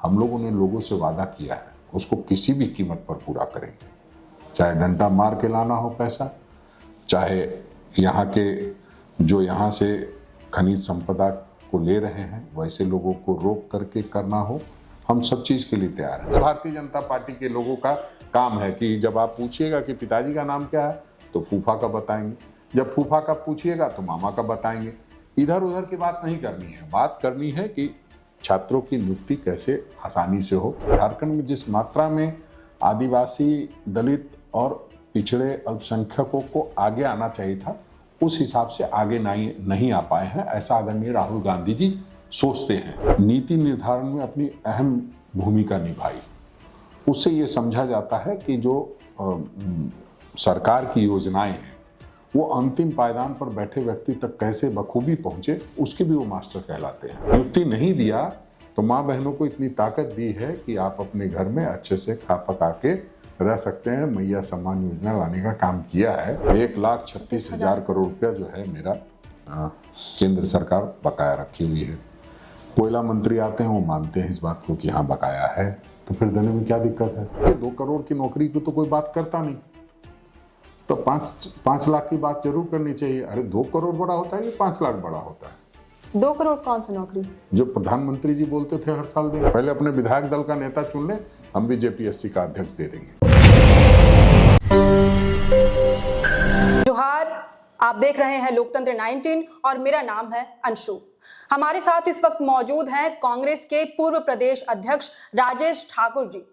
हम लोगों ने लोगों से वादा किया है उसको किसी भी कीमत पर पूरा करेंगे, चाहे डंडा मार के लाना हो पैसा, चाहे यहाँ के जो यहाँ से खनिज संपदा को ले रहे हैं वैसे लोगों को रोक करके करना हो, हम सब चीज़ के लिए तैयार हैं। भारतीय जनता पार्टी के लोगों का काम है कि जब आप पूछिएगा कि पिताजी का नाम क्या है तो फूफा का बताएंगे, जब फूफा का पूछिएगा तो मामा का बताएंगे। इधर उधर की बात नहीं करनी है, बात करनी है कि छात्रों की नियुक्ति कैसे आसानी से हो। झारखंड में जिस मात्रा में आदिवासी, दलित और पिछड़े अल्पसंख्यकों को आगे आना चाहिए था उस हिसाब से आगे नहीं आ पाए हैं, ऐसा आदरणीय राहुल गांधी जी सोचते हैं। नीति निर्धारण में अपनी अहम भूमिका निभाई, उससे ये समझा जाता है कि जो सरकार की योजनाएं हैं वो अंतिम पायदान पर बैठे व्यक्ति तक कैसे बखूबी पहुंचे, उसके भी वो मास्टर कहलाते हैं। नियुक्ति नहीं दिया तो माँ बहनों को इतनी ताकत दी है कि आप अपने घर में अच्छे से खा पका के रह सकते हैं। मैया सम्मान योजना लाने का काम किया है। 1,36,000 करोड़ रुपया जो है मेरा केंद्र सरकार बकाया रखी हुई है। कोयला मंत्री आते हैं वो मानते हैं इस बात को कि हाँ बकाया है, तो फिर देने में क्या दिक्कत है। 2 करोड़ की नौकरी की तो कोई बात करता नहीं, तो 5 लाख की बात जरूर करनी चाहिए। अरे 2 करोड़ बड़ा होता है या 5 लाख बड़ा होता है? 2 करोड़ कौन सा नौकरी? जो प्रधानमंत्री जी बोलते थे हर साल देंगे। पहले अपने विधायक दल का नेता चुन ले, हम भी जेपीएससी का अध्यक्ष दे देंगे। जोहार, आप देख रहे हैं लोकतंत्र 19 और मेरा नाम है अंशु। हमारे साथ इस वक्त मौजूद हैं कांग्रेस के पूर्व प्रदेश अध्यक्ष राजेश ठाकुर जी।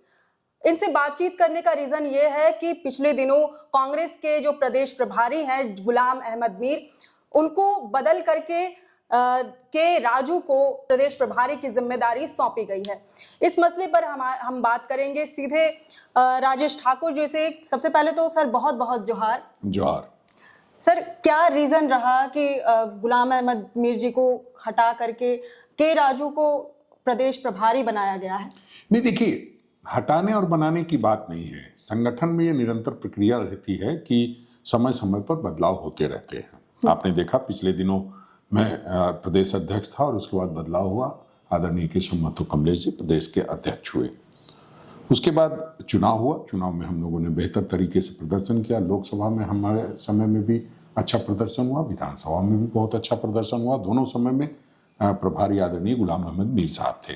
इनसे बातचीत करने का रीजन ये है कि पिछले दिनों कांग्रेस के जो प्रदेश प्रभारी हैं गुलाम अहमद मीर, उनको बदल करके के राजू को प्रदेश प्रभारी की जिम्मेदारी सौंपी गई है। इस मसले पर हम बात करेंगे सीधे राजेश ठाकुर जी से। सबसे पहले तो सर बहुत बहुत जोहार। जोहार सर, क्या रीजन रहा कि गुलाम अहमद मीर जी को हटा करके के राजू को प्रदेश प्रभारी बनाया गया है? नहीं, देखिए, हटाने और बनाने की बात नहीं है। संगठन में ये निरंतर प्रक्रिया रहती है कि समय समय पर बदलाव होते रहते हैं। आपने देखा पिछले दिनों मैं प्रदेश अध्यक्ष था और उसके बाद बदलाव हुआ, आदरणीय केशव महतो कमलेश जी प्रदेश के अध्यक्ष हुए। उसके बाद चुनाव हुआ, चुनाव में हम लोगों ने बेहतर तरीके से प्रदर्शन किया। लोकसभा में हमारे समय में भी अच्छा प्रदर्शन हुआ, विधानसभा में भी बहुत अच्छा प्रदर्शन हुआ। दोनों समय में प्रभारी आदरणीय गुलाम अहमद मीर साहब थे।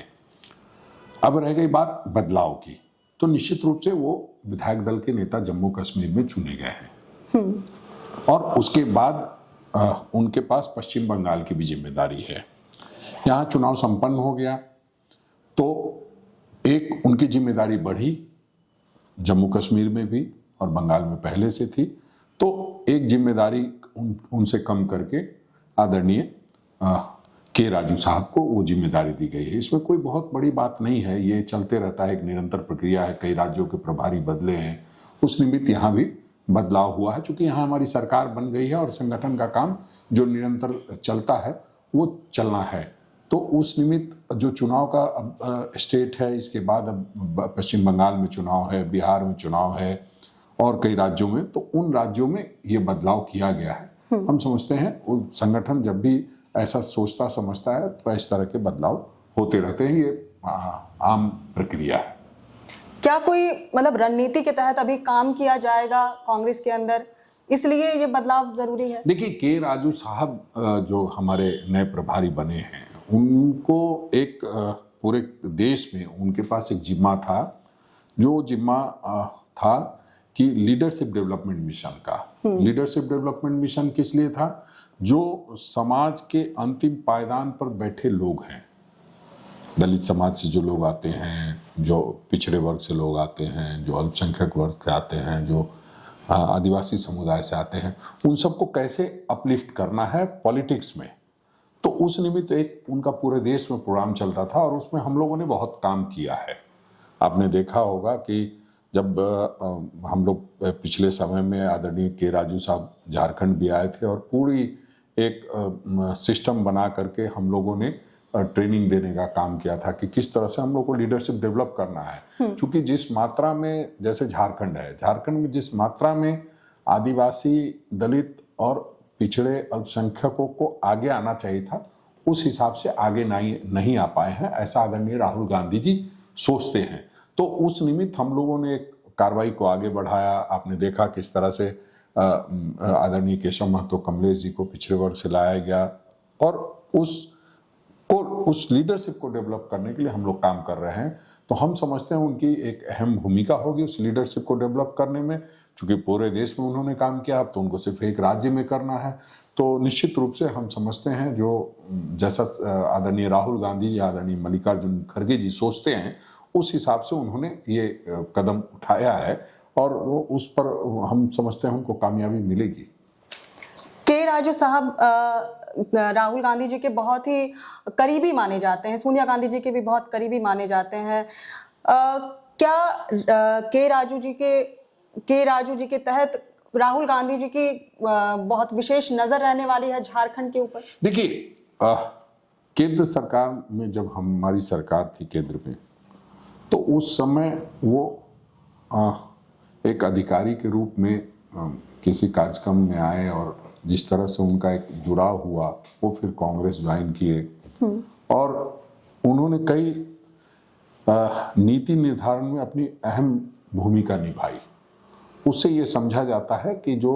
अब रह गई बात बदलाव की, तो निश्चित रूप से वो विधायक दल के नेता जम्मू कश्मीर में चुने गए हैं और उसके बाद उनके पास पश्चिम बंगाल की भी जिम्मेदारी है। यहाँ चुनाव संपन्न हो गया तो एक उनकी जिम्मेदारी बढ़ी, जम्मू कश्मीर में भी और बंगाल में पहले से थी, तो एक जिम्मेदारी उनसे कम करके आदरणीय के राजू साहब को वो जिम्मेदारी दी गई है। इसमें कोई बहुत बड़ी बात नहीं है, ये चलते रहता है, एक निरंतर प्रक्रिया है। कई राज्यों के प्रभारी बदले हैं, उस निमित्त यहाँ भी बदलाव हुआ है। चूंकि यहाँ हमारी सरकार बन गई है और संगठन का काम जो निरंतर चलता है वो चलना है, तो उस निमित्त जो चुनाव का स्टेट है, इसके बाद अब पश्चिम बंगाल में चुनाव है, बिहार में चुनाव है और कई राज्यों में, तो उन राज्यों में ये बदलाव किया गया है। हम समझते हैं वो संगठन जब भी ऐसा सोचता समझता है तो इस तरह के बदलाव होते रहते हैं, ये आम प्रक्रिया है। क्या कोई मतलब रणनीति के तहत अभी काम किया जाएगा कांग्रेस के अंदर, इसलिए ये बदलाव जरूरी है? देखिए, के राजू साहब जो हमारे नए प्रभारी बने हैं, उनको एक पूरे देश में उनके पास एक जिम्मा था, जो जिम्मा था कि लीडरशिप डेवलपमेंट मिशन का। लीडरशिप डेवलपमेंट मिशन किस लिए था? जो समाज के अंतिम पायदान पर बैठे लोग हैं, दलित समाज से जो लोग आते हैं, जो पिछड़े वर्ग से लोग आते हैं, जो अल्पसंख्यक वर्ग से आते हैं, जो आदिवासी समुदाय से आते हैं, उन सबको कैसे अपलिफ्ट करना है पॉलिटिक्स में, तो उस निमित्त एक उनका पूरे देश में प्रोग्राम चलता था और उसमें हम लोगों ने बहुत काम किया है। आपने देखा होगा कि जब हम लोग पिछले समय में आदरणीय के राजू साहब झारखंड भी आए थे और पूरी एक सिस्टम बना करके हम लोगों ने ट्रेनिंग देने का काम किया था कि किस तरह से हम लोग को लीडरशिप डेवलप करना है। क्योंकि जिस मात्रा में, जैसे झारखंड है, झारखंड में जिस मात्रा में आदिवासी, दलित और पिछड़े अल्पसंख्यकों को आगे आना चाहिए था, उस हिसाब से आगे नहीं आ पाए हैं, ऐसा आदरणीय राहुल गांधी जी सोचते हैं। तो उस निमित्त हम लोगों ने एक कार्रवाई को आगे बढ़ाया। आपने देखा किस तरह से आदरणीय केशव महतो कमलेश जी को पिछड़े वर्ग से लाया गया और उस लीडरशिप को डेवलप करने के लिए हम लोग काम कर रहे हैं। तो हम समझते हैं उनकी एक अहम भूमिका होगी उस लीडरशिप को डेवलप करने में। चूंकि पूरे देश में उन्होंने काम किया, अब तो उनको सिर्फ एक राज्य में करना है। तो निश्चित रूप से हम समझते हैं जो जैसा आदरणीय राहुल गांधी या आदरणीय मल्लिकार्जुन खड़गे जी सोचते हैं, उस हिसाब से उन्होंने ये कदम उठाया है और वो उस पर हम समझते हैं उनको कामयाबी मिलेगी। के राजू साहब राहुल गांधी जी के बहुत ही करीबी माने जाते हैं, सोनिया गांधी जी के भी बहुत करीबी माने जाते हैं। क्या के राजू जी के तहत राहुल गांधी जी की बहुत विशेष नजर रहने वाली है झारखंड के ऊपर? देखिए, केंद्र सरकार में जब हमारी सरकार थी केंद्र में, तो उस समय वो एक अधिकारी के रूप में किसी कार्यक्रम में आए और जिस तरह से उनका एक जुड़ाव हुआ, वो फिर कांग्रेस ज्वाइन किए और उन्होंने कई नीति निर्धारण में अपनी अहम भूमिका निभाई। उससे ये समझा जाता है कि जो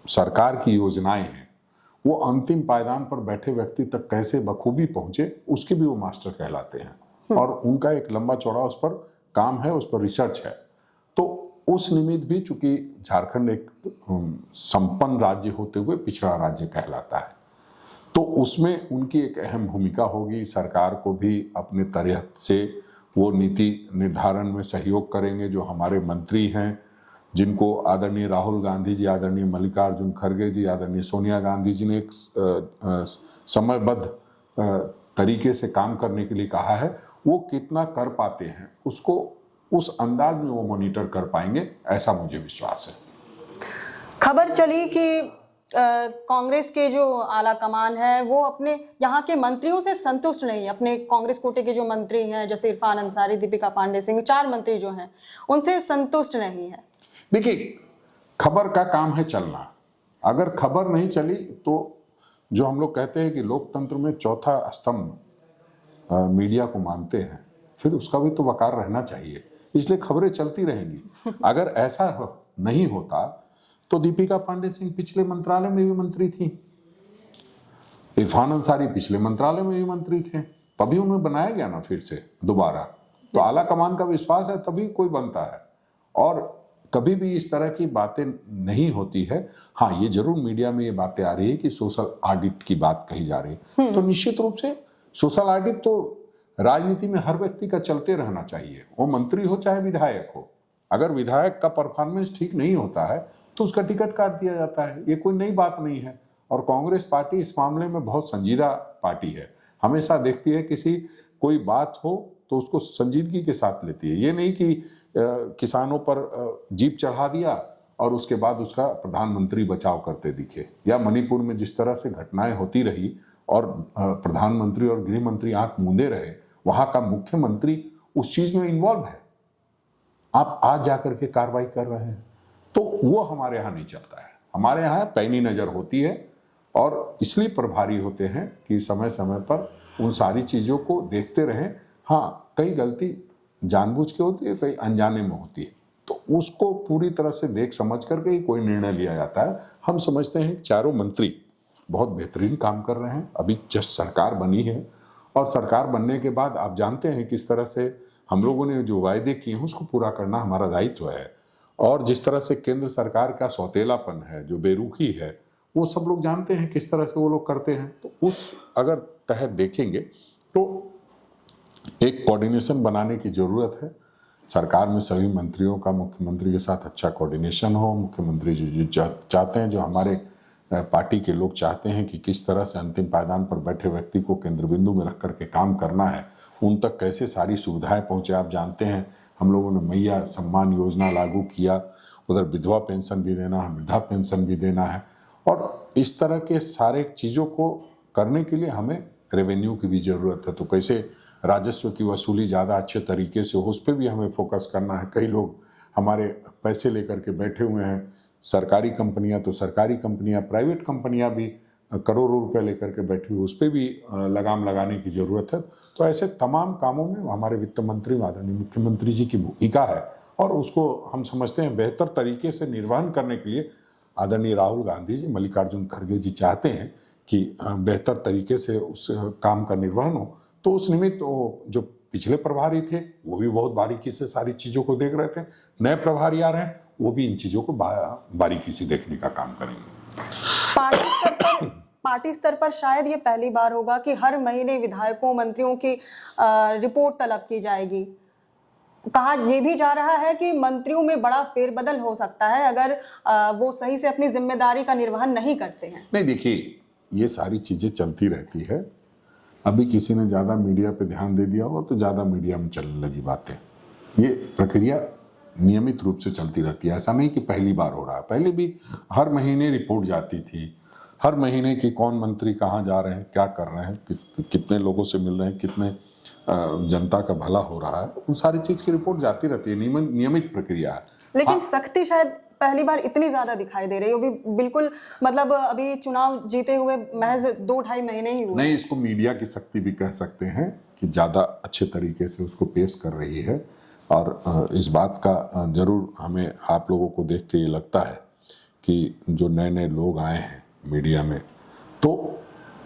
सरकार की योजनाएं हैं वो अंतिम पायदान पर बैठे व्यक्ति तक कैसे बखूबी पहुंचे, उसके भी वो मास्टर कहलाते हैं और उनका एक लंबा चौड़ा उस पर काम है, उस पर रिसर्च है। तो उस निमित्त भी चूंकि झारखंड एक संपन्न राज्य होते हुए पिछड़ा राज्य कहलाता है, तो उसमें उनकी एक अहम भूमिका होगी। सरकार को भी अपने तरह से वो नीति निर्धारण में सहयोग करेंगे। जो हमारे मंत्री हैं, जिनको आदरणीय राहुल गांधी जी, आदरणीय मल्लिकार्जुन खड़गे जी, आदरणीय सोनिया गांधी जी ने एक समयबद्ध तरीके से काम करने के लिए कहा है, वो कितना कर पाते हैं उसको उस अंदाज में वो मॉनिटर कर पाएंगे, ऐसा मुझे विश्वास है। खबर चली कि कांग्रेस के जो आला कमान है वो अपने यहाँ के मंत्रियों से संतुष्ट नहीं है। अपने कांग्रेस कोटे के जो मंत्री हैं, जैसे इरफान अंसारी, दीपिका पांडे सिंह, 4 मंत्री जो हैं, उनसे संतुष्ट नहीं है। देखिए, खबर का काम है चलना। अगर खबर नहीं चली तो जो हम लोग कहते हैं कि लोकतंत्र में चौथा स्तंभ मीडिया को मानते हैं, फिर उसका भी तो वकार रहना चाहिए, इसलिए खबरें चलती रहेंगी। अगर ऐसा नहीं होता तो दीपिका पांडे सिंह पिछले मंत्रालय में भी मंत्री थी, इरफान अंसारी पिछले मंत्रालय में भी मंत्री थे, तभी उन्हें बनाया गया ना फिर से दोबारा। तो आला कमान का विश्वास है तभी कोई बनता है और कभी भी इस तरह की बातें नहीं होती है। हाँ, ये जरूर मीडिया में ये बातें आ रही है कि सोशल ऑडिट की बात कही जा रही है, तो निश्चित रूप से सोशल ऑडिट तो राजनीति में हर व्यक्ति का चलते रहना चाहिए, वो मंत्री हो चाहे विधायक हो। अगर विधायक का परफॉर्मेंस ठीक नहीं होता है तो उसका टिकट काट दिया जाता है, ये कोई नई बात नहीं है। और कांग्रेस पार्टी इस मामले में बहुत संजीदा पार्टी है, हमेशा देखती है किसी कोई बात हो तो उसको संजीदगी के साथ लेती है। ये नहीं कि किसानों पर जीप चढ़ा दिया और उसके बाद उसका प्रधानमंत्री बचाव करते दिखे, या मणिपुर में जिस तरह से घटनाएं होती रही और प्रधानमंत्री और गृह मंत्री आंख मूंदे रहे, वहां का मुख्यमंत्री उस चीज में इन्वॉल्व है, आप आज जाकर के कार्रवाई कर रहे हैं, तो वो हमारे यहाँ नहीं चलता है। हमारे यहाँ पैनी नजर होती है और इसलिए प्रभारी होते हैं कि समय समय पर उन सारी चीजों को देखते रहें। हाँ, कई गलती जानबूझ के होती है, कई अनजाने में होती है, तो उसको पूरी तरह से देख समझ करके ही कोई निर्णय लिया जाता है। हम समझते हैं चारों मंत्री बहुत बेहतरीन काम कर रहे हैं। अभी जस्ट सरकार बनी है और सरकार बनने के बाद आप जानते हैं किस तरह से हम लोगों ने जो वायदे किए हैं उसको पूरा करना हमारा दायित्व है। और जिस तरह से केंद्र सरकार का सौतेलापन है, जो बेरुखी है, वो सब लोग जानते हैं किस तरह से वो लोग करते हैं। तो उस अगर तहत देखेंगे तो एक कोऑर्डिनेशन बनाने की ज़रूरत है। सरकार में सभी मंत्रियों का मुख्यमंत्री के साथ अच्छा कोऑर्डिनेशन हो। मुख्यमंत्री जो चाहते हैं, जो हमारे पार्टी के लोग चाहते हैं कि किस तरह से अंतिम पायदान पर बैठे व्यक्ति को केंद्र बिंदु में रख करके काम करना है, उन तक कैसे सारी सुविधाएं पहुंचे। आप जानते हैं हम लोगों ने मैया सम्मान योजना लागू किया, उधर विधवा पेंशन भी देना है, वृद्धा पेंशन भी देना है, और इस तरह के सारे चीज़ों को करने के लिए हमें रेवेन्यू की भी ज़रूरत है। तो कैसे राजस्व की वसूली ज़्यादा अच्छे तरीके से हो, उस पर भी हमें फोकस करना है। कई लोग हमारे पैसे लेकर के बैठे हुए हैं, सरकारी कंपनियां तो सरकारी कंपनियां, प्राइवेट कंपनियां भी करोड़ों रुपए लेकर के बैठी हुई, उस पर भी लगाम लगाने की जरूरत है। तो ऐसे तमाम कामों में हमारे वित्त मंत्री आदरणीय मुख्यमंत्री जी की भूमिका है और उसको हम समझते हैं बेहतर तरीके से निर्वहन करने के लिए आदरणीय राहुल गांधी जी, मल्लिकार्जुन खड़गे जी चाहते हैं कि बेहतर तरीके से उस काम का निर्वहन हो। तो उस निमित्त जो पिछले प्रभारी थे वो भी बहुत बारीकी से सारी चीज़ों को देख रहे थे, नए प्रभारी आ रहे हैं वो भी इन चीज़ों को बारीकी से देखने का काम करेंगे। पार्टी स्तर पर शायद ये पहली बार होगा कि हर महीने विधायकों मंत्रियों की रिपोर्ट तलब की जाएगी। कहा यह भी जा रहा है कि मंत्रियों में बड़ा फेरबदल हो सकता है अगर वो सही से अपनी जिम्मेदारी का निर्वहन नहीं करते हैं। नहीं, देखिए ये सारी चीजें चलती रहती है। अभी किसी ने ज्यादा मीडिया पे ध्यान दे दिया होगा तो ज्यादा मीडिया में चलने लगी बातें। ये प्रक्रिया नियमित रूप से चलती रहती है, ऐसा नहीं कि पहली बार हो रहा है। पहले भी हर महीने रिपोर्ट जाती थी, हर महीने की कौन मंत्री कहाँ जा रहे हैं, क्या कर रहे हैं, कितने लोगों से मिल रहे हैं, कितने जनता का भला हो रहा है, उन सारी चीज की रिपोर्ट जाती रहती है, नियमित प्रक्रिया है। लेकिन सख्ती शायद पहली बार इतनी ज्यादा दिखाई दे रही है, भी बिल्कुल मतलब अभी चुनाव जीते हुए महज 2-2.5 महीने ही हुए। नहीं, इसको मीडिया की शक्ति भी कह सकते हैं कि ज्यादा अच्छे तरीके से उसको पेश कर रही है। और इस बात का जरूर हमें आप लोगों को देख के ये लगता है कि जो नए नए लोग आए हैं मीडिया में, तो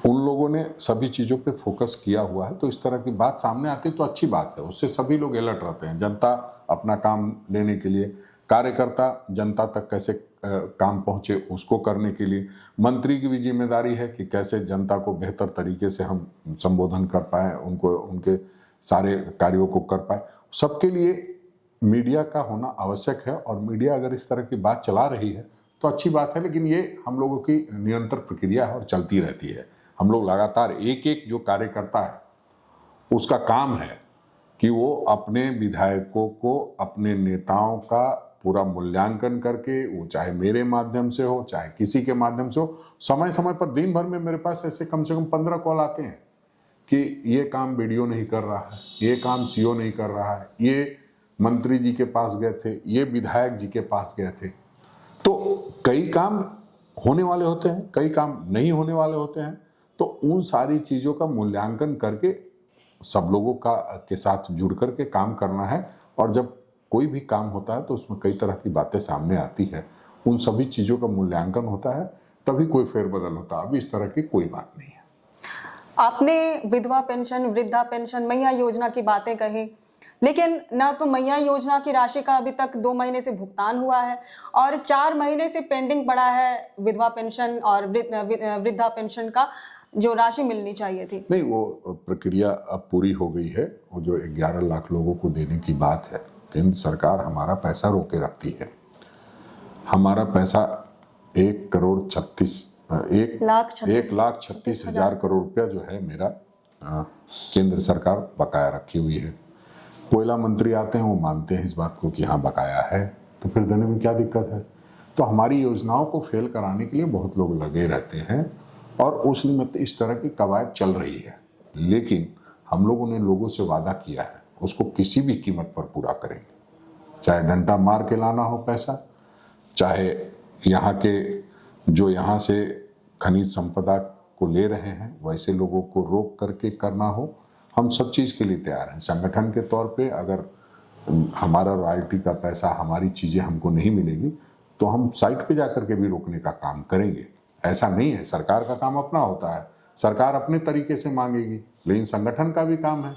उन लोगों ने सभी चीज़ों पे फोकस किया हुआ है। तो इस तरह की बात सामने आती है तो अच्छी बात है, उससे सभी लोग अलर्ट रहते हैं। जनता अपना काम लेने के लिए, कार्यकर्ता जनता तक कैसे काम पहुँचे उसको करने के लिए, मंत्री की भी जिम्मेदारी है कि कैसे जनता को बेहतर तरीके से हम संबोधन कर पाए, उनको उनके सारे कार्यों को कर पाए। सबके लिए मीडिया का होना आवश्यक है और मीडिया अगर इस तरह की बात चला रही है तो अच्छी बात है। लेकिन ये हम लोगों की निरंतर प्रक्रिया है और चलती रहती है। हम लोग लगातार एक एक जो कार्यकर्ता है उसका काम है कि वो अपने विधायकों को, अपने नेताओं का पूरा मूल्यांकन करके, वो चाहे मेरे माध्यम से हो चाहे किसी के माध्यम से हो, समय समय पर दिन भर में मेरे पास ऐसे कम से कम 15 कॉल आते हैं कि ये काम बीडीओ नहीं कर रहा है, ये काम सीओ नहीं कर रहा है, ये मंत्री जी के पास गए थे, ये विधायक जी के पास गए थे। तो कई काम होने वाले होते हैं, कई काम नहीं होने वाले होते हैं। तो उन सारी चीज़ों का मूल्यांकन करके सब लोगों का के साथ जुड़ करके काम करना है। और जब कोई भी काम होता है तो उसमें कई तरह की बातें सामने आती है, उन सभी चीज़ों का मूल्यांकन होता है, तभी कोई फेरबदल होता है। अभी इस तरह की कोई बात नहीं है। आपने विधवा पेंशन, वृद्धा पेंशन, मैया योजना की बातें कही, लेकिन ना तो मैया योजना की राशि का अभी तक 2 महीने से भुगतान हुआ है और 4 महीने से पेंडिंग पड़ा है विधवा पेंशन और वृद्धा पेंशन का जो राशि मिलनी चाहिए थी। नहीं, वो प्रक्रिया अब पूरी हो गई है। वो जो 11 लाख लोगों को देने की बात है, केंद्र सरकार हमारा पैसा रोके रखती है। हमारा पैसा 1,36,000 करोड़ रुपया जो है मेरा केंद्र सरकार बकाया रखी हुई है। कोयला मंत्री आते हैं, वो मानते हैं इस बात को कि हाँ बकाया है, तो फिर देने में क्या दिक्कत है। तो हमारी योजनाओं को फेल कराने के लिए बहुत लोग लगे रहते हैं और उस निमित्त इस तरह की कवायद चल रही है। लेकिन हम लोगों ने लोगों से वादा किया है, उसको किसी भी कीमत पर पूरा करेंगे, चाहे डंडा मार के लाना हो पैसा, चाहे यहाँ के जो यहाँ से खनिज संपदा को ले रहे हैं वैसे लोगों को रोक करके करना हो, हम सब चीज़ के लिए तैयार हैं। संगठन के तौर पे अगर हमारा रॉयल्टी का पैसा, हमारी चीज़ें हमको नहीं मिलेगी तो हम साइट पे जाकर के भी रोकने का काम करेंगे। ऐसा नहीं है, सरकार का काम अपना होता है, सरकार अपने तरीके से मांगेगी, लेकिन संगठन का भी काम है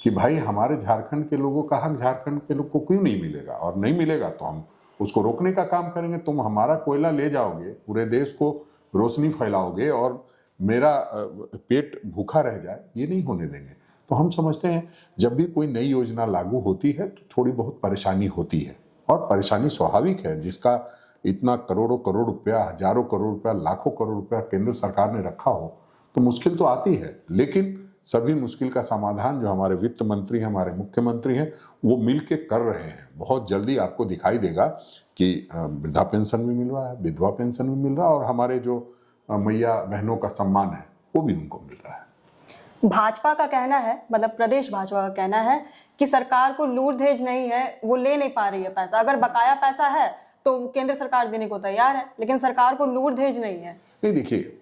कि भाई हमारे झारखंड के लोगों का हक झारखंड के लोग को क्यों नहीं मिलेगा, और नहीं मिलेगा तो हम उसको रोकने का काम करेंगे। तुम हमारा कोयला ले जाओगे, पूरे देश को रोशनी फैलाओगे और मेरा पेट भूखा रह जाए, ये नहीं होने देंगे। तो हम समझते हैं जब भी कोई नई योजना लागू होती है तो थोड़ी बहुत परेशानी होती है, और परेशानी स्वाभाविक है। जिसका इतना करोड़ों करोड़ रुपया, हजारों करोड़ रुपया, लाखों करोड़ रुपया केंद्र सरकार ने रखा हो तो मुश्किल तो आती है। लेकिन सभी मुश्किल का समाधान जो हमारे वित्त मंत्री हैं, हमारे मुख्यमंत्री हैं, वो मिल के कर रहे हैं। बहुत जल्दी आपको दिखाई देगा कि वृद्धा पेंशन भी मिल रहा है, विधवा पेंशन भी मिल रहा है, और हमारे जो मैया बहनों का सम्मान है वो भी उनको मिल रहा है। भाजपा का कहना है, मतलब प्रदेश भाजपा का कहना है कि सरकार को लूट दहेज नहीं है, वो ले नहीं पा रही है पैसा। अगर बकाया पैसा है तो केंद्र सरकार देने को तैयार है, लेकिन सरकार को लूट दहेज नहीं है। नहीं, देखिए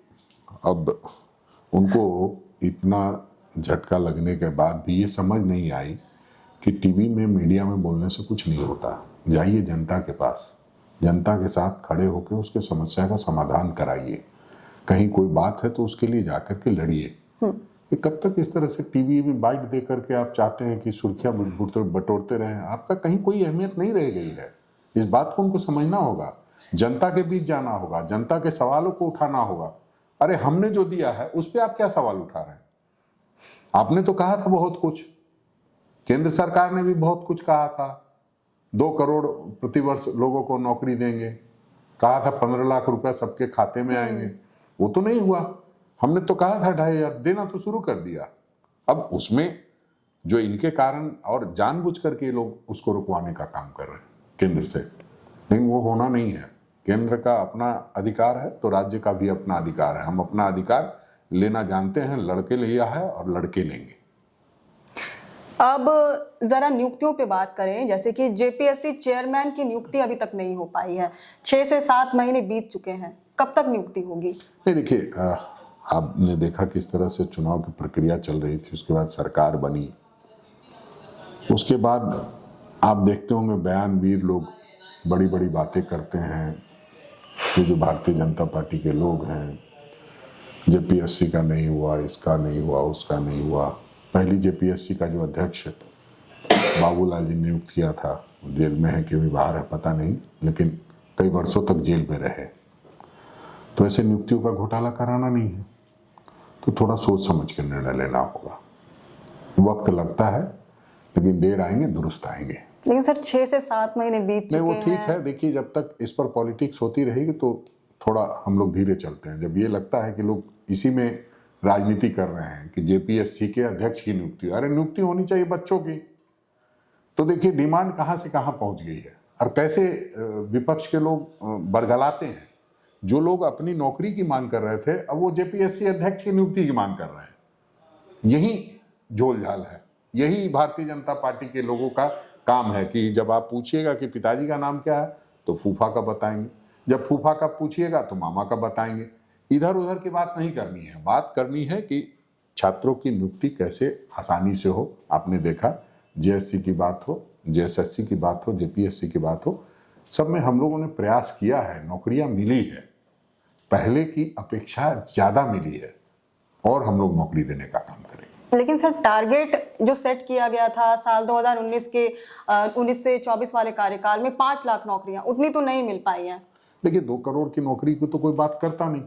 अब उनको इतना झटका लगने के बाद भी ये समझ नहीं आई कि टीवी में मीडिया में बोलने से कुछ नहीं होता। जाइए जनता के पास, जनता के साथ खड़े होकर उसके समस्या का समाधान कराइए। कहीं कोई बात है तो उसके लिए जाकर के लड़िए। ये कब तक इस तरह से टीवी में बाइट दे करके आप चाहते हैं कि सुर्खियां बटोरते रहें? आपका कहीं कोई अहमियत नहीं रह गई है। इस बात को उनको समझना होगा, जनता के बीच जाना होगा, जनता के सवालों को उठाना होगा। अरे हमने जो दिया है उस पर आप क्या सवाल उठा रहे हैं? आपने तो कहा था बहुत कुछ, केंद्र सरकार ने भी बहुत कुछ कहा था। 2 करोड़ प्रतिवर्ष लोगों को नौकरी देंगे, कहा था 15 लाख रुपए सबके खाते में आएंगे, वो तो नहीं हुआ। हमने तो कहा था 2,500 देना, तो शुरू कर दिया। अब उसमें जो इनके कारण और जानबूझ करके लोग उसको रुकवाने का काम कर रहे हैं केंद्र से, लेकिन वो होना नहीं है। केंद्र का अपना अधिकार है तो राज्य का भी अपना अधिकार है। हम अपना अधिकार लेना जानते हैं, लड़के लिया है और लड़के लेंगे। अब जरा नियुक्तियों पे बात करें, जैसे कि जेपीएससी चेयरमैन की नियुक्ति अभी तक नहीं हो पाई है। 6 से 7 महीने बीत चुके हैं, कब तक नियुक्ति होगी? नहीं, देखिए, आपने देखा किस तरह से चुनाव की प्रक्रिया चल रही थी, उसके बाद सरकार बनी, उसके बाद आप देखते होंगे बयानवीर लोग बड़ी बड़ी बातें करते हैं। ये जो भारतीय जनता पार्टी के लोग हैं, जेपीएससी का नहीं हुआ, इसका नहीं हुआ, उसका नहीं हुआ। पहली जेपीएससी का जो अध्यक्ष बाबूलाल जी ने नियुक्त किया था, जेल में है कि भी बाहर है पता नहीं, लेकिन कई वर्षों तक जेल में रहे। तो ऐसे नियुक्तियों का घोटाला कराना नहीं है, तो थोड़ा सोच समझ कर निर्णय लेना होगा। वक्त लगता है लेकिन देर आएंगे दुरुस्त आएंगे। लेकिन सर 6 से 7 महीने बीत चुके हैं। नहीं, वो ठीक है। देखिए, जब तक इस पर पॉलिटिक्स होती रहेगी तो थोड़ा हम लोग धीरे चलते हैं। जब ये लगता है कि लोग इसी में राजनीति कर रहे हैं कि जेपीएससी के अध्यक्ष की नियुक्ति, अरे नियुक्ति होनी चाहिए बच्चों की। तो देखिए डिमांड कहाँ से कहाँ पहुंच गई है और कैसे विपक्ष के लोग बरगलाते हैं। जो लोग अपनी नौकरी की मांग कर रहे थे, अब वो जेपीएससी अध्यक्ष की नियुक्ति की मांग कर रहे हैं। यही झोलझाल है। यही भारतीय जनता पार्टी के लोगों का काम है कि जब आप पूछिएगा कि पिताजी का नाम क्या है तो फूफा का बताएंगे, जब फूफा का पूछिएगा तो मामा का बताएंगे। इधर उधर की बात नहीं करनी है। बात करनी है कि छात्रों की नियुक्ति कैसे आसानी से हो। आपने देखा जेएससी की बात हो, जेएसएससी की बात हो, जेपीएससी की बात हो, सब में हम लोगों ने प्रयास किया है, नौकरियां मिली है, पहले की अपेक्षा ज्यादा मिली है और हम लोग नौकरी देने का काम करेंगे। लेकिन सर टारगेट जो सेट किया गया था साल 2019 के 19 से 24 वाले कार्यकाल में 5 लाख नौकरियां, उतनी तो नहीं मिल पाई हैं। देखिए 2 करोड़ की नौकरी की तो कोई बात करता नहीं,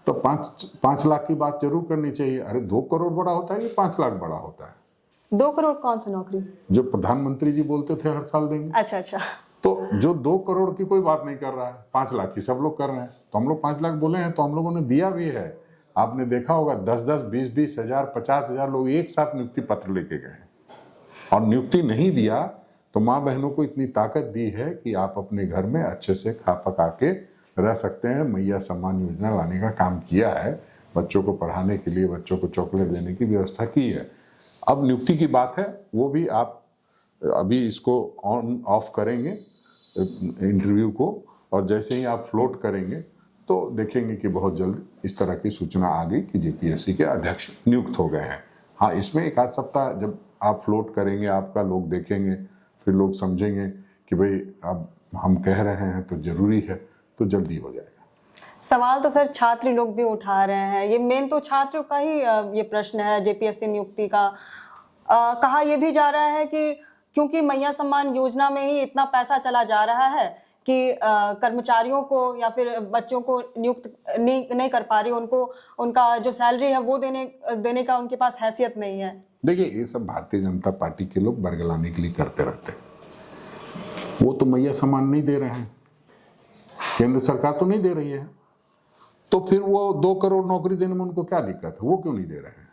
तो 5 लाख की बात जरूर करनी चाहिए। अरे 2 करोड़ बड़ा होता है कि 5 लाख बड़ा होता है? 2 करोड़ कौन सा नौकरी? जो प्रधानमंत्री जी बोलते थे हर साल देंगे। अच्छा। तो जो 2 करोड़ की कोई बात नहीं कर रहा है, 5 लाख की सब लोग कर रहे हैं। तो हम लोग 5 लाख बोले हैं तो हम लोगों ने दिया भी है। आपने देखा होगा 10-10, 20-20 हजार, 50 हजार लोग एक साथ नियुक्ति पत्र लेके गए और नियुक्ति नहीं दिया तो माँ बहनों को इतनी ताकत दी है कि आप अपने घर में अच्छे से खा पका के रह सकते हैं। मैया सम्मान योजना लाने का काम किया है, बच्चों को पढ़ाने के लिए, बच्चों को चॉकलेट देने की व्यवस्था की है। अब नियुक्ति की बात है, वो भी आप अभी इसको ऑन ऑफ करेंगे इंटरव्यू को, और जैसे ही आप फ्लोट करेंगे तो देखेंगे कि बहुत जल्द इस तरह की सूचना आ गई कि जेपीएससी के अध्यक्ष नियुक्त हो गए हैं। हाँ, इसमें 1 आध सप्ताह जब आप फ्लोट करेंगे, आपका लोग देखेंगे, फिर लोग समझेंगे कि भाई अब हम कह रहे हैं तो जरूरी है, तो जल्दी हो जाएगा। सवाल तो सर छात्र लोग भी उठा रहे हैं, ये मेन तो छात्रों का ही ये प्रश्न है जेपीएससी नियुक्ति का। कहा यह भी जा रहा है कि क्योंकि मैया सम्मान योजना में ही इतना पैसा चला जा रहा है कि कर्मचारियों को या फिर बच्चों को नियुक्त नहीं कर पा रही, उनको उनका जो सैलरी है वो देने का उनके पास हैसियत नहीं है। देखिए ये सब भारतीय जनता पार्टी के लोग बरगलाने के लिए करते रहते हैं। वो तो मैया सम्मान नहीं दे रहे हैं, केंद्र सरकार तो नहीं दे रही है, तो फिर वो 2 करोड़ नौकरी देने में उनको क्या दिक्कत है? वो क्यों नहीं दे रहे हैं?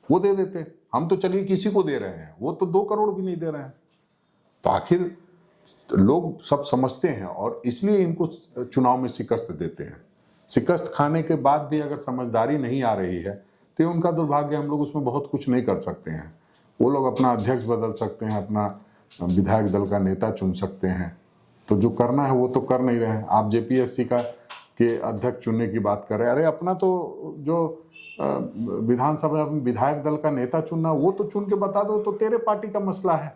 वो दे देते। हम तो चलिए किसी को दे रहे हैं, वो तो 2 करोड़ भी नहीं दे रहे हैं। तो आखिर लोग सब समझते हैं और इसलिए इनको चुनाव में शिकस्त देते हैं। शिकस्त खाने के बाद भी अगर समझदारी नहीं आ रही है तो उनका दुर्भाग्य, हम लोग उसमें बहुत कुछ नहीं कर सकते हैं। वो लोग अपना अध्यक्ष बदल सकते हैं, अपना विधायक दल का नेता चुन सकते हैं, तो जो करना है वो तो कर नहीं रहे हैं। आप जेपीएससी का के अध्यक्ष चुनने की बात कर रहे हैं। अरे अपना तो जो विधानसभा में विधायक दल का नेता चुनना, वो तो चुन के बता दो, तो तेरे पार्टी का मसला है।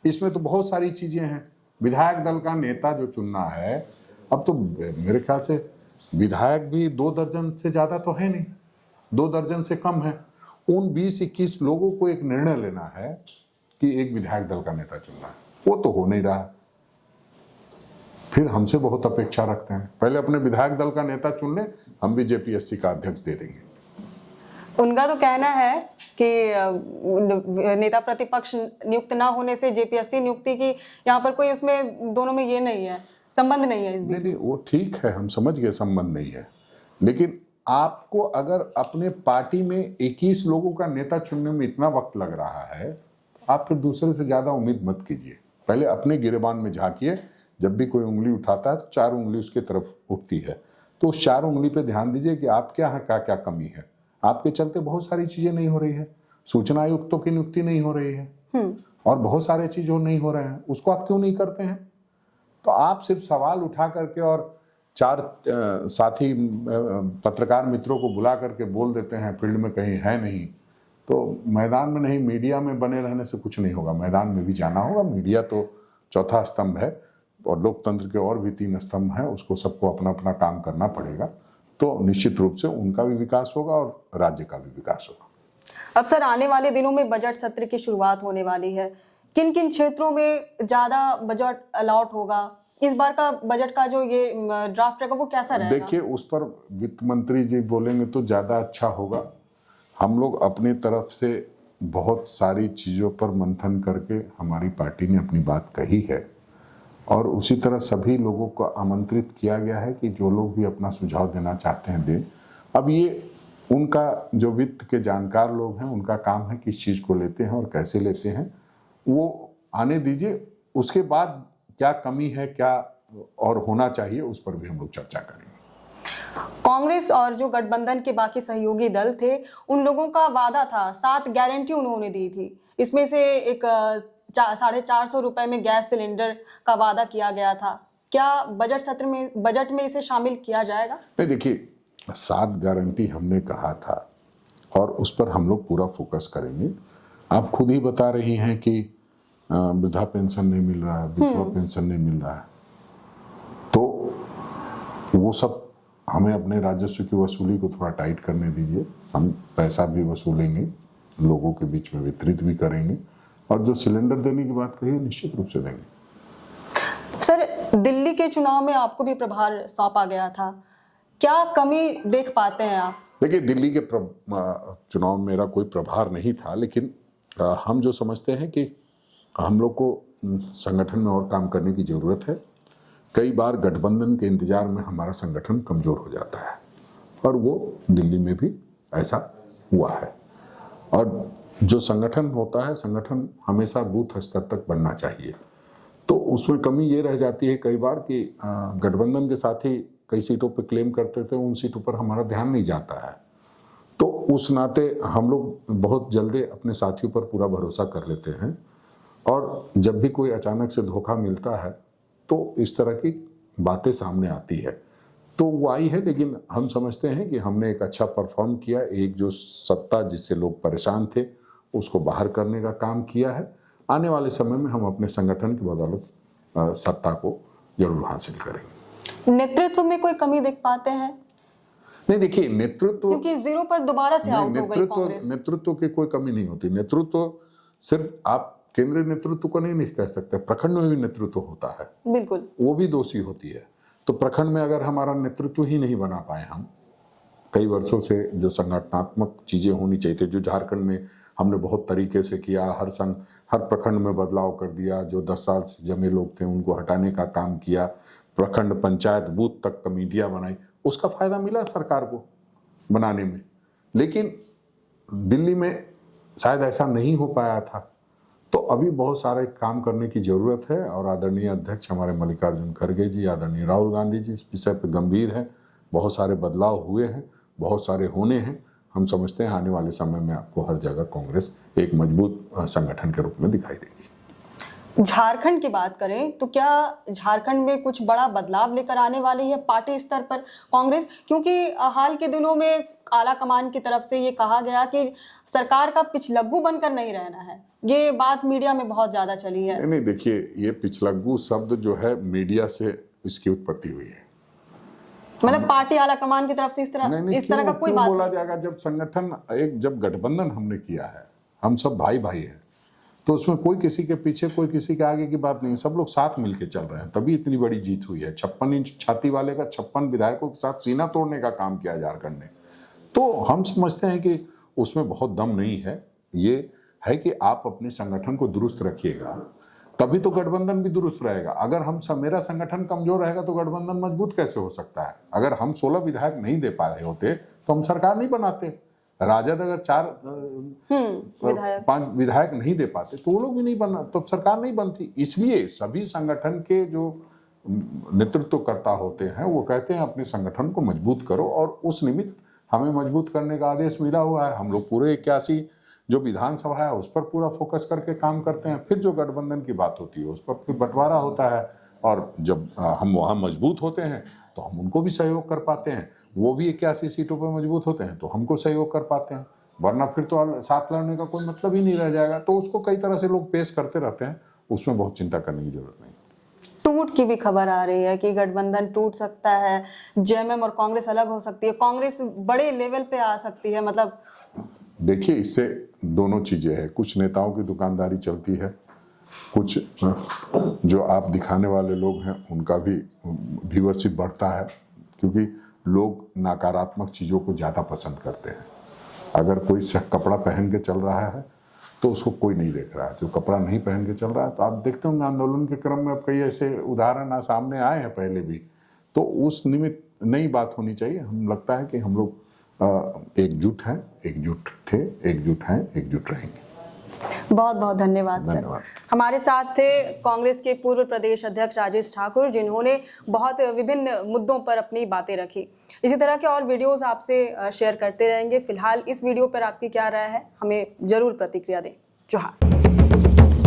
इसमें तो बहुत सारी चीजें हैं। विधायक दल का नेता जो चुनना है, अब तो मेरे ख्याल से विधायक भी 2 दर्जन से ज्यादा तो है नहीं, 2 दर्जन से कम है। उन 20-21 लोगों को एक निर्णय लेना है कि एक विधायक दल का नेता चुनना है, वो तो हो नहीं रहा। फिर हमसे बहुत अपेक्षा रखते हैं, पहले अपने विधायक दल का नेता चुन ले, हम भी जेपीएससी का अध्यक्ष दे देंगे। उनका तो कहना है कि नेता प्रतिपक्ष नियुक्त ना होने से जेपीएससी नियुक्ति की यहाँ पर कोई उसमें दोनों में ये नहीं है, संबंध नहीं है। इस बीच नहीं, वो ठीक है, हम समझ गए संबंध नहीं है, लेकिन आपको अगर अपने पार्टी में 21 लोगों का नेता चुनने में इतना वक्त लग रहा है, आप फिर दूसरे से ज्यादा उम्मीद मत कीजिए। पहले अपने गिरेबान में झांकिए। जब भी कोई उंगली उठाता है तो 4 उंगली उसके तरफ उठती है, तो उस 4 उंगली पे ध्यान दीजिए कि आपके यहाँ क्या क्या कमी है। आपके चलते बहुत सारी चीजें नहीं हो रही है, सूचना आयुक्तों की नियुक्ति नहीं हो रही है और बहुत सारे चीजों नहीं हो रहे हैं, उसको आप क्यों नहीं करते हैं? तो आप सिर्फ सवाल उठा करके और 4 साथी पत्रकार मित्रों को बुला करके बोल देते हैं फील्ड में कहीं है नहीं, तो मैदान में नहीं, मीडिया में बने रहने से कुछ नहीं होगा। मैदान में भी जाना होगा। मीडिया तो चौथा स्तंभ है और लोकतंत्र के और भी 3 स्तंभ हैं, उसको सबको अपना अपना काम करना पड़ेगा, तो निश्चित रूप से उनका भी विकास होगा और राज्य का भी विकास होगा। अब सर, आने वाले दिनों में बजट सत्र की शुरुआत होने वाली है। किन किन क्षेत्रों में ज्यादा बजट अलॉट होगा? इस बार का बजट का जो ये ड्राफ्ट रहेगा वो कैसा रहेगा? देखिए, उस पर वित्त मंत्री जी बोलेंगे तो ज्यादा अच्छा होगा। हम लोग अपने तरफ से बहुत सारी चीजों पर मंथन करके हमारी पार्टी ने अपनी बात कही है और उसी तरह सभी लोगों को आमंत्रित किया गया है कि जो लोग भी अपना सुझाव देना चाहते हैं दें। अब ये उनका, जो वित्त के जानकार लोग हैं, उनका काम है किस चीज को लेते हैं और कैसे लेते हैं, वो आने दीजिए। उसके बाद क्या कमी है, क्या और होना चाहिए, उस पर भी हम लोग चर्चा करेंगे। कांग्रेस और जो गठबंधन के बाकी सहयोगी दल थे, उन लोगों का वादा था, 7 गारंटी उन्होंने दी थी। इसमें से एक 450 रुपए में गैस सिलेंडर का वादा किया गया था। क्या बजट में इसे शामिल किया जाएगा? नहीं, देखिए, 7 गारंटी हमने कहा था और उस पर हम लोग पूरा फोकस करेंगे। आप खुद ही बता रही हैं कि वृद्धा पेंशन नहीं मिल रहा है, विधवा पेंशन नहीं मिल रहा है, तो वो सब हमें अपने राजस्व की वसूली को थोड़ा टाइट करने दीजिए। हम पैसा भी वसूलेंगे, लोगों के बीच में वितरित भी करेंगे और जो सिलेंडर देने की बात कही है निश्चित रूप से देंगे। सर, दिल्ली के चुनाव में आपको भी प्रभार सौंपा गया था, क्या कमी देख पाते हैं आप? देखिए, दिल्ली के चुनाव में मेरा कोई प्रभार नहीं था, लेकिन हम जो समझते हैं कि हम लोग को संगठन में और काम करने की जरूरत है। कई बार गठबंधन के इंतजार में हमारा संगठन कमजोर हो जाता है और वो दिल्ली में भी ऐसा हुआ है। और जो संगठन होता है, संगठन हमेशा बूथ स्तर तक बनना चाहिए। तो उसमें कमी ये रह जाती है कई बार कि गठबंधन के साथी कई सीटों पर क्लेम करते थे, उन सीटों पर हमारा ध्यान नहीं जाता है। तो उस नाते हम लोग बहुत जल्दी अपने साथियों पर पूरा भरोसा कर लेते हैं और जब भी कोई अचानक से धोखा मिलता है तो इस तरह की बातें सामने आती है, तो वो आई है। लेकिन हम समझते हैं कि हमने एक अच्छा परफॉर्म किया। एक जो सत्ता जिससे लोग परेशान थे उसको बाहर करने का काम किया है। आने वाले समय में हम अपने संगठन की बदौलत सत्ता को जरूर हासिल करेंगे। नेतृत्व में कोई कमी देख पाते हैं? नहीं, देखिए, नेतृत्व, क्योंकि 0 पर दोबारा से आउट हो गई कांग्रेस। नेतृत्व की कोई कमी नहीं होती। नेतृत्व सिर्फ आप केंद्रीय नेतृत्व को नहीं कह सकते, प्रखंड में भी नेतृत्व होता है, बिल्कुल, वो भी दोषी होती है। तो प्रखंड में अगर हमारा नेतृत्व ही नहीं बना पाए हम, कई वर्षों से जो संगठनात्मक चीजें होनी चाहिए थी, जो झारखंड में हमने बहुत तरीके से किया, हर प्रखंड में बदलाव कर दिया, जो 10 साल से जमे लोग थे उनको हटाने का काम किया, प्रखंड पंचायत बूथ तक कमेटियां बनाई, उसका फायदा मिला सरकार को बनाने में। लेकिन दिल्ली में शायद ऐसा नहीं हो पाया था, तो अभी बहुत सारे काम करने की जरूरत है और आदरणीय अध्यक्ष हमारे मल्लिकार्जुन खड़गे जी, आदरणीय राहुल गांधी जी इस विषय पर गंभीर हैं। बहुत सारे बदलाव हुए हैं, बहुत सारे होने हैं। हम समझते हैं आने वाले समय में आपको हर जगह कांग्रेस एक मजबूत संगठन के रूप में दिखाई देगी। झारखंड की बात करें तो क्या झारखंड में कुछ बड़ा बदलाव लेकर आने वाली है पार्टी स्तर पर कांग्रेस? क्योंकि हाल के दिनों में आला कमान की तरफ से ये कहा गया कि सरकार का पिछलग्गू बनकर नहीं रहना है। ये बात मीडिया में बहुत ज्यादा चली है। नहीं, देखिए, ये पिछलग्गू शब्द जो है मीडिया से इसकी उत्पत्ति हुई है। मतलब पार्टी आला कमान की तरफ से इस तरह का कोई बात बोला जाएगा? जब संगठन जब गठबंधन हमने किया है, हम सब भाई भाई हैं, तो उसमें कोई किसी के पीछे कोई किसी के आगे की बात नहीं है। सब लोग साथ मिलके चल रहे हैं, तभी इतनी बड़ी जीत हुई है। 56 इंच छाती वाले का 56 विधायकों के साथ सीना तोड़ने का काम किया झारखंड ने। तो हम समझते हैं कि उसमें बहुत दम नहीं है। ये है कि आप अपने संगठन को दुरुस्त रखिएगा, तभी तो गठबंधन भी दुरुस्त रहेगा। अगर मेरा संगठन कमजोर रहेगा तो गठबंधन मजबूत कैसे हो सकता है? अगर हम 16 विधायक नहीं दे पा रहे होते तो हम सरकार नहीं बनाते। राजद अगर 5 विधायक नहीं दे पाते तो वो लोग भी नहीं बना, तो सरकार नहीं बनती। इसलिए सभी संगठन के जो नेतृत्वकर्ता होते हैं वो कहते हैं अपने संगठन को मजबूत करो, और उस निमित्त हमें मजबूत करने का आदेश मिला हुआ है। हम लोग पूरे 81 जो विधानसभा है उस पर पूरा फोकस करके काम करते हैं। फिर जो गठबंधन की बात होती है उस पर फिर बंटवारा होता है, और जब हम वहाँ मजबूत होते हैं तो हम उनको भी सहयोग कर पाते हैं। वो भी 81 सीटों पर मजबूत होते हैं तो हमको सहयोग कर पाते हैं, वरना फिर तो साथ लड़ने का कोई मतलब ही नहीं रह जाएगा। तो उसको कई तरह से लोग पेश करते रहते हैं, उसमें बहुत चिंता करने की जरूरत नहीं। टूट की भी खबर आ रही है कि गठबंधन टूट सकता है, जेएमएम और कांग्रेस अलग हो सकती है, कांग्रेस बड़े लेवल पे आ सकती है। मतलब देखिए, इससे दोनों चीजें हैं। कुछ नेताओं की दुकानदारी चलती है, कुछ जो आप दिखाने वाले लोग हैं उनका भी व्यूअरशिप बढ़ता है, क्योंकि लोग नकारात्मक चीज़ों को ज़्यादा पसंद करते हैं। अगर कोई कपड़ा पहन के चल रहा है तो उसको कोई नहीं देख रहा है। जो कपड़ा नहीं पहन के चल रहा है, तो आप देखते होंगे आंदोलन के क्रम में अब कई ऐसे उदाहरण सामने आए हैं पहले भी। तो उस निमित्त नई बात होनी चाहिए। हम लगता है कि हम लोग एकजुट हैं, एकजुट थे, एकजुट हैं, एकजुट रहेंगे। बहुत बहुत धन्यवाद सर। हमारे साथ थे कांग्रेस के पूर्व प्रदेश अध्यक्ष राजेश ठाकुर, जिन्होंने बहुत विभिन्न मुद्दों पर अपनी बातें रखी। इसी तरह के और वीडियोस आपसे शेयर करते रहेंगे। फिलहाल इस वीडियो पर आपकी क्या राय है, हमें जरूर प्रतिक्रिया दें। जोहार।